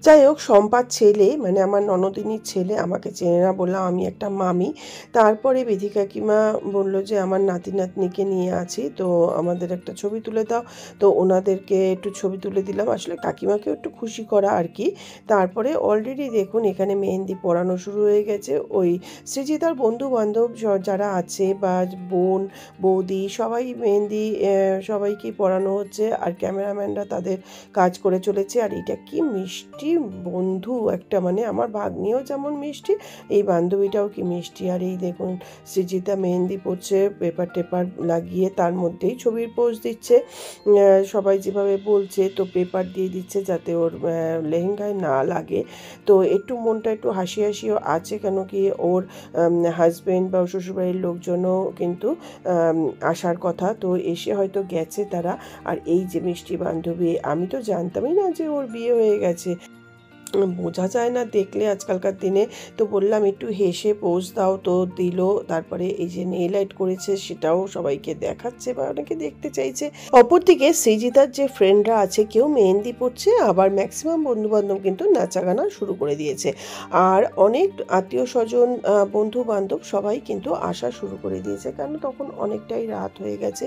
যাই হোক, সম্পার ছেলে মানে আমার ননদিনীর ছেলে আমাকে চেনে না, বললাম আমি একটা মামি। তারপরে বিধি কাকিমা বলল যে আমার নাতি নাতনিকে নিয়ে আছি, তো আমাদের একটা ছবি তুলে দাও। তো ওনাদেরকে একটু ছবি তুলে দিলাম, আসলে কাকিমাকেও একটু খুশি করা আর কি। তারপরে অলরেডি দেখুন এখানে মেহেন্দি পরানো শুরু হয়ে গেছে। ওই সৃজিতার বন্ধু বান্ধব যারা আছে বা বোন বৌদি সবাই মেহেন্দি সবাইকেই পরানো হচ্ছে, আর ক্যামেরাম্যানরা তাদের কাজ করে চলেছে। আর এটা কি মিষ্টি বন্ধু একটা, মানে আমার ভাগ্নিও যেমন মিষ্টি, এই বান্ধবীটাও কি মিষ্টি। আর এই দেখুন সৃজিতা মেহেন্দি পড়ছে পেপার টেপার লাগিয়ে, তার মধ্যেই ছবির পোজ দিচ্ছে। সবাই যেভাবে বলছে তো পেপার দিয়ে দিচ্ছে যাতে ওর লেহেঙ্গায় না লাগে। তো একটু মনটা একটু হাসি হাসিও আছে, কেন কি ওর হাজব্যান্ড বা শ্বশুরবাড়ির লোকজনও কিন্তু আসার কথা, তো এসে হয়তো গেছে তারা। আর এই যে মিষ্টি বান্ধবী, আমি তো জানতামই না যে ওর বিয়ে হয়ে গেছে, বোঝা যায় না দেখলে আজকালকার দিনে। তো বললাম একটু হেসে পোজ দাও, তো দিল। তারপরে এই যে নেল আর্ট করেছে সেটাও সবাইকে দেখাচ্ছে বা অনেকে দেখতে চাইছে। অপরদিকে সৃজিতার যে ফ্রেন্ডরা আছে কেউ মেহেন্দি পড়ছে, আবার ম্যাক্সিমাম বন্ধু বান্ধব কিন্তু নাচা গানা শুরু করে দিয়েছে। আর অনেক আত্মীয় স্বজন বন্ধু বান্ধব সবাই কিন্তু আসা শুরু করে দিয়েছে, কারণ তখন অনেকটাই রাত হয়ে গেছে,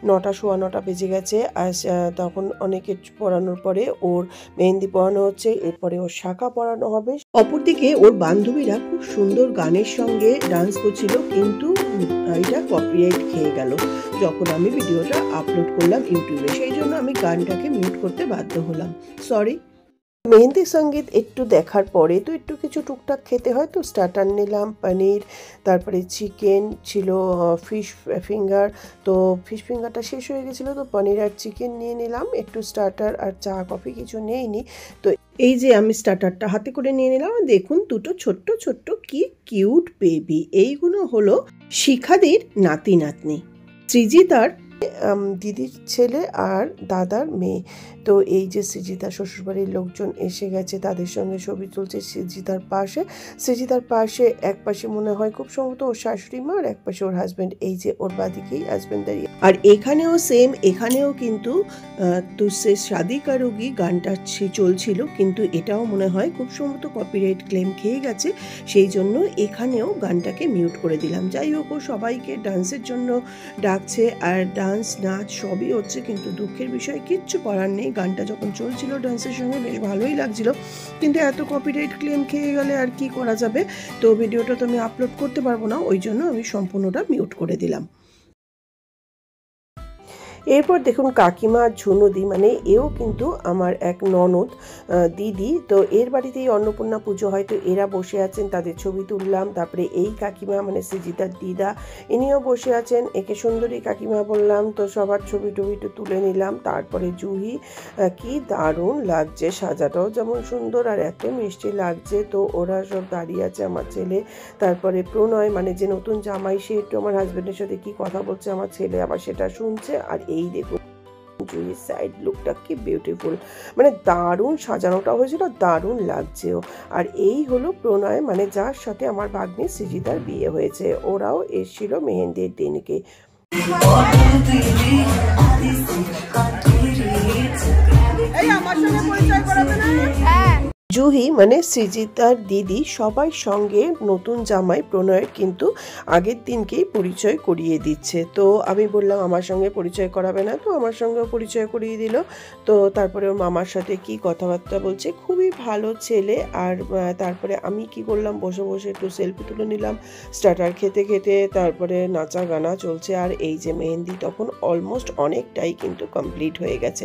9টা সোয়া 9টা বেজে গেছে। আর তখন অনেকে পড়ানোর পরে ওর মেহেন্দি পড়ানো হচ্ছে, এরপরে ওর শাখা পরানো হবে। অপরদিকে ওর বান্ধবীরা খুব সুন্দর গানের সঙ্গে ডান্স করছিল, কিন্তু এটা কপিরাইট খেয়ে গেল যখন আমি ভিডিওটা আপলোড করলাম ইউটিউবে, সেই জন্য আমি গানটাকে মিউট করতে বাধ্য হলাম, সরি। মেহেন্দি সঙ্গীত একটু দেখার পরে তো একটু কিছু টুকটাক খেতে হয়, তো স্টার্টার নিলাম পনির, তারপরে চিকেন ছিল, ফিশ ফিঙ্গার। তো ফিশ ফিঙ্গারটা শেষ হয়ে গেছিলো, তো পনির আর চিকেন নিয়ে নিলাম, একটু স্টার্টার আর চা কফি কিছু নেইনি। তো এই যে আমি স্টার্টারটা হাতে করে নিয়ে নিলাম। দেখুন দুটো ছোট্ট ছোট্ট কি কিউট বেবি, এইগুলো হলো শিখাদির নাতি নাতনি। সৃজিতার দিদির ছেলে আর দাদার মেয়ে। তো এই যে সৃজিতা শ্বশুরবাড়ির লোকজন এসে গেছে, তাদের সঙ্গে ছবি তুলছে সৃজিতার পাশে। সৃজিতার পাশে এক পাশে মনে হয় খুব সম্ভবত ওর শাশুড়ি মা, আর এক পাশে ওর হাজব্যান্ড। এই যে ওর বাদিকেই হাজব্যান্ড দাঁড়িয়ে। আর এখানেও সেম, এখানেও কিন্তু তুসে শাদি কারোগি গানটা চলছিল, কিন্তু এটাও মনে হয় খুব সম্ভবত কপিরাইট ক্লেম খেয়ে গেছে, সেই জন্য এখানেও গানটাকে মিউট করে দিলাম। যাই হোক, ও সবাইকে ডান্সের জন্য ডাকছে, আর ডান্স নাচ সবই হচ্ছে, কিন্তু দুঃখের বিষয় কিচ্ছু করার নেই। গানটা যখন চলছিল ডান্সের সঙ্গে বেশ ভালোই লাগছিল, কিন্তু এত কপিরাইট ক্লেম খেয়ে গেলে আর কি করা যাবে। তো ভিডিওটা তো আমি আপলোড করতে পারবো না, ওই জন্য আমি সম্পূর্ণটা মিউট করে দিলাম। এরপর দেখুন কাকিমা ঝুনুদি, মানে এও কিন্তু আমার এক ননদ দিদি। তো এর বাড়িতেই অন্নপূর্ণা পুজো হয়, তো এরা বসে আছেন, তাদের ছবি তুললাম। তারপরে এই কাকিমা মানে সৃজিতার দিদা, ইনিও বসে আছেন, একে সুন্দরী কাকিমা বললাম। তো সবার ছবি টবি তুলে নিলাম। তারপরে জুহি, কি দারুণ লাগছে, সাজাটাও যেমন সুন্দর আর এত মিষ্টি লাগছে। তো ওরা সব দাঁড়িয়ে আছে, আমার ছেলে, তারপরে প্রণয় মানে যে নতুন জামাই, সে একটু আমার হাজব্যান্ডের সাথে কি কথা বলছে, আমার ছেলে আবার সেটা শুনছে। আর এই দেখুন জুহির সাইড লুকটা কি বিউটিফুল, মানে দারুণ সাজানোটা হয়েছিল, দারুণ লাগছেও। আর এই হলো প্রণয়, মানে যার সাথে আমার ভাগ্নি সৃজিতার বিয়ে হয়েছে। ওরাও এসেছিল মেহেন্দির দিনকে। জুহি মানে সৃজিতার দিদি সবাই সঙ্গে নতুন জামাই প্রণয়ের কিন্তু আগের দিনকেই পরিচয় করিয়ে দিচ্ছে। তো আমি বললাম আমার সঙ্গে পরিচয় করাবে না, তো আমার সঙ্গেও পরিচয় করিয়ে দিল। তো তারপরে ওর মামার সাথে কি কথাবার্তা বলছে, খুবই ভালো ছেলে। আর তারপরে আমি কি করলাম, বসে বসে একটু সেলফি তুলে নিলাম স্টার্টার খেতে খেতে। তারপরে নাচা গানা চলছে, আর এই যে মেহেন্দি তখন অলমোস্ট অনেকটাই কিন্তু কমপ্লিট হয়ে গেছে।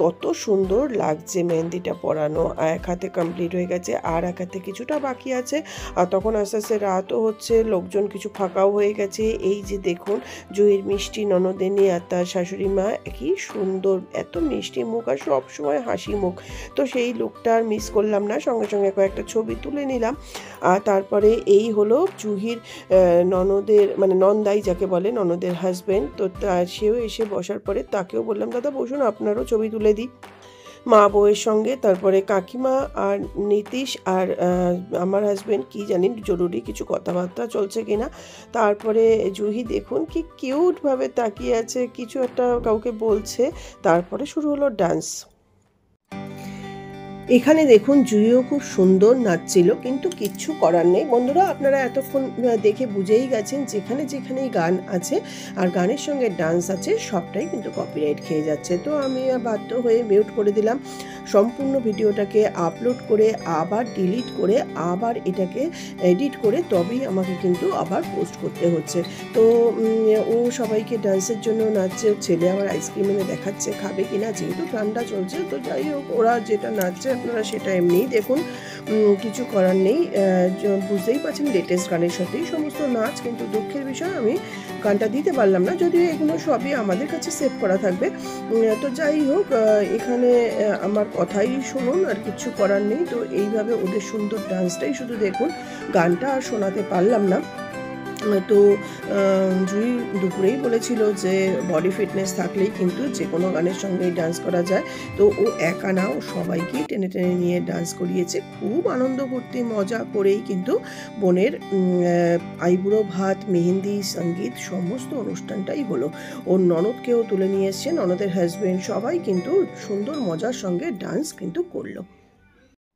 কত সুন্দর লাগছে মেহেন্দিটা পরানো, এক হাতে কমপ্লিট হয়ে গেছে, আর এক হাতে কিছুটা বাকি আছে। আর তখন আস্তে আস্তে রাতও হচ্ছে, লোকজন কিছু ফাঁকাও হয়ে গেছে। এই যে দেখুন জুহির মিষ্টি ননদিনী আর তার শাশুড়ি মা, কি সুন্দর, এত মিষ্টি মুখ আর সবসময় হাসি মুখ। তো সেই লুকটা আর মিস করলাম না, সঙ্গে সঙ্গে কয়েকটা ছবি তুলে নিলাম। আর তারপরে এই হলো জুহির ননদের মানে নন্দাই যাকে বলে, ননদের হাজব্যান্ড। তো সেও এসে বসার পরে তাকেও বললাম দাদা বসুন, আপনারও ছবি তুলে দিই মা বউয়ের সঙ্গে। তারপরে কাকিমা আর নীতিশ আর আমার হাজব্যান্ড কি জানি জরুরি কিছু কথাবার্তা চলছে কিনা। তারপরে জুহি দেখুন কি কিউটভাবে তাকিয়ে আছে, কিছু একটা কাউকে বলছে। তারপরে শুরু হলো ডান্স। এখানে দেখুন জুহিও খুব সুন্দর নাচছিল, কিন্তু কিচ্ছু করার নেই বন্ধুরা, আপনারা এতক্ষণ দেখে বুঝেই গেছেন যেখানে যেখানেই গান আছে আর গানের সঙ্গে ডান্স আছে সবটাই কিন্তু কপিরাইট খেয়ে যাচ্ছে। তো আমি বাধ্য হয়ে মিউট করে দিলাম। সম্পূর্ণ ভিডিওটাকে আপলোড করে আবার ডিলিট করে আবার এটাকে এডিট করে তবেই আমাকে কিন্তু আবার পোস্ট করতে হচ্ছে। তো ও সবাইকে ডান্সের জন্য নাচছে, ছেলে আবার আইসক্রিম এনে দেখাচ্ছে খাবে কিনা, যেহেতু ঠান্ডা চলছে। তো যাই হোক, ওরা যেটা নাচছে আপনারা সেটা এমনিই দেখুন, কিছু করার নেই। বুঝতেই পারছেন লেটেস্ট গানের সাথেই সমস্ত নাচ, কিন্তু দুঃখের বিষয় আমি গানটা দিতে পারলাম না, যদিও এগুলো সবই আমাদের কাছে সেভ করা থাকবে। তো যাই হোক, এখানে আমার কথাই শুনুন, আর কিছু করার নেই। তো এইভাবে ওদের সুন্দর ডান্সটাই শুধু দেখুন, গানটা আর শোনাতে পারলাম না। তো জুহি দুপুরেই বলেছিল যে বডি ফিটনেস থাকলেই কিন্তু যে কোনো গানের সঙ্গেই ডান্স করা যায়। তো ও একা না, ও সবাইকেই টেনে টেনে নিয়ে ডান্স করিয়েছে, খুব আনন্দ করতে মজা করেই কিন্তু বোনের আইবুড়ো ভাত, মেহেন্দি, সঙ্গীত সমস্ত অনুষ্ঠানটাই হলো। ওর ননদকেও তুলে নিয়ে এসছে, ননদের হাজব্যান্ড, সবাই কিন্তু সুন্দর মজার সঙ্গে ডান্স কিন্তু করলো।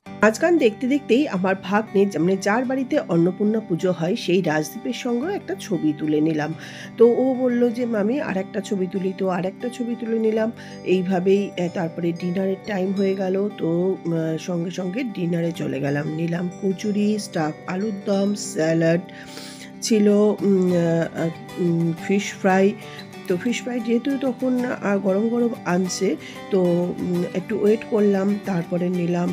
নাচ গান দেখতে দেখতেই আমার ভাগ্নে মানে যার বাড়িতে অন্নপূর্ণা পুজো হয় সেই রাজদীপের সঙ্গেও একটা ছবি তুলে নিলাম। তো ও বলল যে মামি আর একটা ছবি তুলি, তো আর একটা ছবি তুলে নিলাম। এইভাবেই তারপরে ডিনারের টাইম হয়ে গেল। তো সঙ্গে সঙ্গে ডিনারে চলে গেলাম, নিলাম কচুরি, স্টাফ আলুর দম, স্যালাড ছিল, ফিশ ফ্রাই। তো ফিশ ফ্রাই যেহেতু তখন গরম গরম আনছে, তো একটু ওয়েট করলাম। তারপরে নিলাম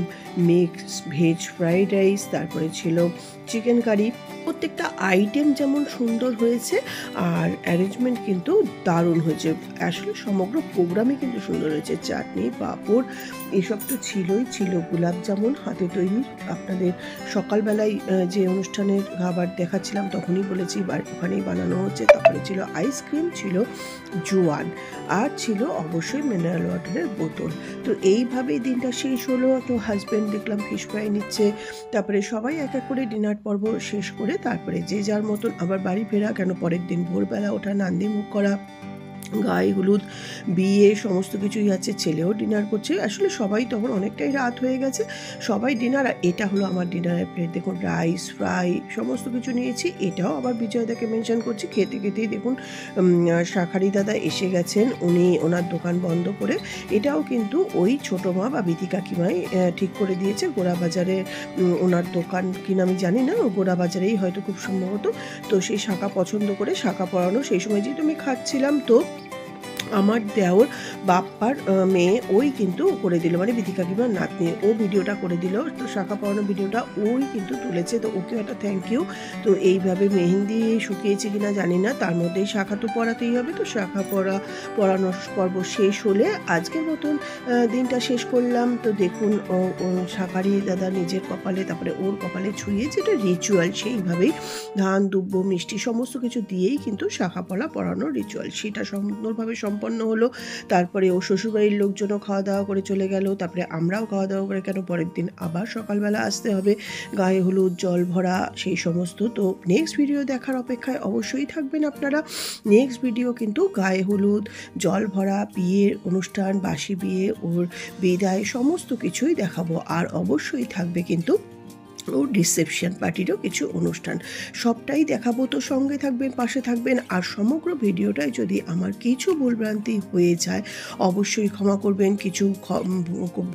মিক্স ভেজ ফ্রাইড রাইস, তারপরে ছিল চিকেন কারি। প্রত্যেকটা আইটেম যেমন সুন্দর হয়েছে আর অ্যারেঞ্জমেন্ট কিন্তু দারুণ হয়েছে। আসলে সমগ্র প্রোগ্রামই কিন্তু সুন্দর হয়েছে। চাটনি, পাঁপড় এসব তো ছিল গোলাপ জামুন হাতে তৈরি। আপনাদের সকালবেলায় যে অনুষ্ঠানের খাবার দেখাচ্ছিলাম তখনই বলেছি ওখানেই বানানো হচ্ছে। তারপরে ছিল আইসক্রিম, ছিল জোয়ান, আর ছিল অবশ্যই মিনারেল ওয়াটারের বোতল। তো এইভাবেই দিনটা শেষ হলো। তো হাজব্যান্ড দেখলাম ফিশ ফ্রাই নিচ্ছে। তারপরে সবাই এক এক করে ডিনার পর্ব শেষ করে তারপরে যে যার মতন আবার বাড়ি ফেরা। কেন পরের দিন ভোরবেলা ওঠা, নান্দি মুখ করা, গায়ে হলুদ, বিয়ে সমস্ত কিছুই আছে। ছেলেও ডিনার করছে। আসলে সবাই তখন অনেকটাই রাত হয়ে গেছে, সবাই ডিনার। আর এটা হলো আমার ডিনারের প্লেট। দেখুন রাইস, ফ্রাই সমস্ত কিছু নিয়েছি। এটাও আবার বিজয়দাকে মেনশন করছি। খেতে খেতেই দেখুন শাখারি দাদা এসে গেছেন, উনি ওনার দোকান বন্ধ করে। এটাও কিন্তু ওই ছোটো মা বা বিধি কাকিমাই ঠিক করে দিয়েছে। গোড়াবাজারে ওনার দোকান কিনা আমি জানি না, গোড়াবাজারেই হয়তো খুব সম্ভবত। তো সেই শাখা পছন্দ করে শাখা পরানো। সেই সময় যেহেতু আমি খাচ্ছিলাম, তো আমার দেওর বাপ্পার মেয়ে ওই কিন্তু করে দিল, মানে বিধি কাকিমার নাতনি, ও ভিডিওটা করে দিল। তো শাখা পরানো ভিডিওটা ওই কিন্তু তুলেছে। তো ওকেও একটা থ্যাংক ইউ। তো এইভাবে মেহেন্দি শুকিয়েছে কিনা জানি না, তার মধ্যেই শাখা তো পরাতেই হবে। তো শাখা পরানোর পর্ব শেষ হলে আজকের মতন দিনটা শেষ করলাম। তো দেখুন শাখারি দাদা নিজের কপালে, তারপরে ওর কপালে ছুঁয়েছে। এটা রিচুয়াল, সেইভাবেই ধান, দুব্ব, মিষ্টি সমস্ত কিছু দিয়েই কিন্তু শাখা পরানোর রিচুয়াল, সেটা সুন্দরভাবে সম্পন্ন হলো। তারপরে ও শ্বশুরবাড়ির লোকজনও খাওয়া দাওয়া করে চলে গেল। তারপরে আমরাও খাওয়া দাওয়া করে, কেন পরের দিন আবার সকালবেলা আসতে হবে, গায়ে হলুদ, জল ভরা সেই সমস্ত। তো নেক্সট ভিডিও দেখার অপেক্ষায় অবশ্যই থাকবেন আপনারা। নেক্সট ভিডিও কিন্তু গায়ে হলুদ, জল ভরা, বিয়ের অনুষ্ঠান, বাসি বিয়ে, ওর বিদায় সমস্ত কিছুই দেখাবো। আর অবশ্যই থাকবে কিন্তু ও রিসেপশন পার্টিরও কিছু অনুষ্ঠান, সবটাই দেখাবো। তো সঙ্গে থাকবেন, পাশে থাকবেন। আর সমগ্র ভিডিওটায় যদি আমার কিছু ভুলভ্রান্তি হয়ে যায় অবশ্যই ক্ষমা করবেন। কিছু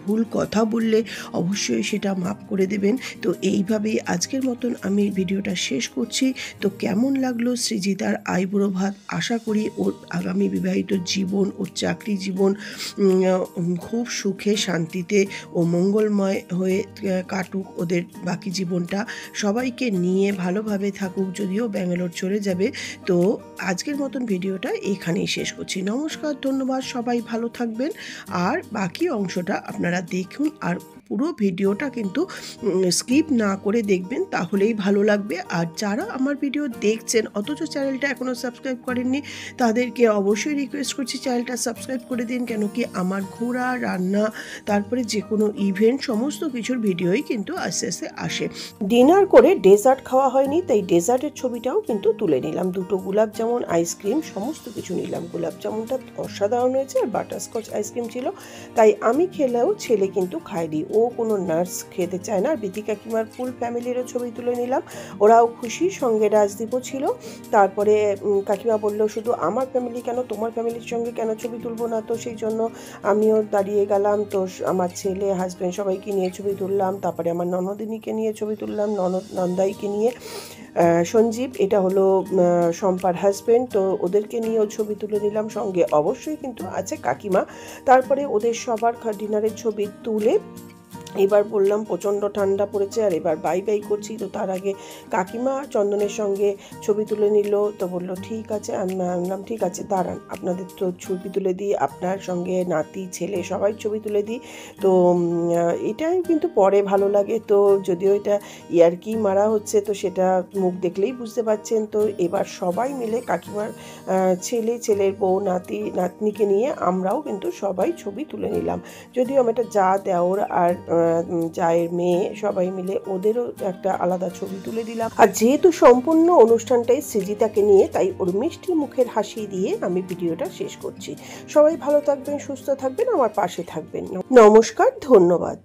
ভুল কথা বললে অবশ্যই সেটা মাফ করে দেবেন। তো এইভাবেই আজকের মতন আমি ভিডিওটা শেষ করছি। তো কেমন লাগলো সৃজিতার আইবুড়ো ভাত? আশা করি ওর আগামী বিবাহিত জীবন, ওর চাকরি জীবন খুব সুখে শান্তিতে ও মঙ্গলময় হয়ে কাটুক, ওদের বাকি জীবনটা সবাইকে নিয়ে ভালোভাবে থাকুক। যদিও ব্যাঙ্গালোর চলে যাবে। তো আজকের মতন ভিডিওটা এখানেই শেষ করছি। নমস্কার, ধন্যবাদ, সবাই ভালো থাকবেন। আর বাকি অংশটা আপনারা দেখুন, আর পুরো ভিডিওটা কিন্তু স্কিপ না করে দেখবেন, তাহলেই ভালো লাগবে। আর যারা আমার ভিডিও দেখছেন অথচ চ্যানেলটা এখনও সাবস্ক্রাইব করেননি, তাদেরকে অবশ্যই রিকোয়েস্ট করছি চ্যানেলটা সাবস্ক্রাইব করে দিন। কেন কি আমার ঘোরা, রান্না, তারপরে যে কোনো ইভেন্ট সমস্ত কিছুর ভিডিওই কিন্তু আস্তে আস্তে আসে। ডিনার করে ডেজার্ট খাওয়া হয়নি, তাই ডেজার্টের ছবিটাও কিন্তু তুলে নিলাম। দুটো গোলাপ জামুন, আইসক্রিম সমস্ত কিছু নিলাম। গোলাপ জামুনটা অসাধারণ হয়েছে, আর বাটারস্কচ আইসক্রিম ছিল, তাই আমি খেলেও ছেলে কিন্তু খায়নি। ও কোনো নাটস খেতে চায় না। আর বিধি কাকিমার ফুল ফ্যামিলিরও ছবি তুলে নিলাম, ওরাও খুশি। সঙ্গে রাজদীপও ছিল। তারপরে কাকিমা বললো শুধু আমার ফ্যামিলি কেন, তোমার ফ্যামিলির সঙ্গে কেন ছবি তুলবো না? তো সেই জন্য আমিও দাঁড়িয়ে গেলাম। তো আমার ছেলে, হাজব্যান্ড সবাইকে নিয়ে ছবি তুললাম। তারপরে আমার ননদিনীকে নিয়ে ছবি তুললাম, নন্দাইকে নিয়ে, সঞ্জীব এটা হলো শম্পার হাজব্যান্ড, তো ওদেরকে নিয়েও ছবি তুলে নিলাম। সঙ্গে অবশ্যই কিন্তু আছে কাকিমা। তারপরে ওদের সবার ডিনারের ছবি তুলে এবার বললাম প্রচণ্ড ঠান্ডা পড়েছে আর এবার বাই বাই করছি। তো তার আগে কাকিমা চন্দনের সঙ্গে ছবি তুলে নিল। তো বললো ঠিক আছে। আমি বললাম ঠিক আছে, দাঁড়ান আপনাদের তো ছবি তুলে দিই, আপনার সঙ্গে নাতি, ছেলে সবাই ছবি তুলে দিই। তো এটাই কিন্তু পরে ভালো লাগে। তো যদিও এটা ইয়ার্কি মারা হচ্ছে, তো সেটা মুখ দেখলেই বুঝতে পারছেন। তো এবার সবাই মিলে কাকিমার ছেলে, ছেলের বউ, নাতি, নাতনিকে নিয়ে আমরাও কিন্তু সবাই ছবি তুলে নিলাম। যদিও আমি একটা যা দেওর আর জায়ের মেয়ে সবাই মিলে ওদেরও একটা আলাদা ছবি তুলে দিলাম। আর যেহেতু সম্পূর্ণ অনুষ্ঠানটাই সৃজিতাকে নিয়ে, তাই ওর মিষ্টি মুখের হাসি দিয়ে আমি ভিডিওটা শেষ করছি। সবাই ভালো থাকবেন, সুস্থ থাকবেন, আমার পাশে থাকবেন। নমস্কার, ধন্যবাদ।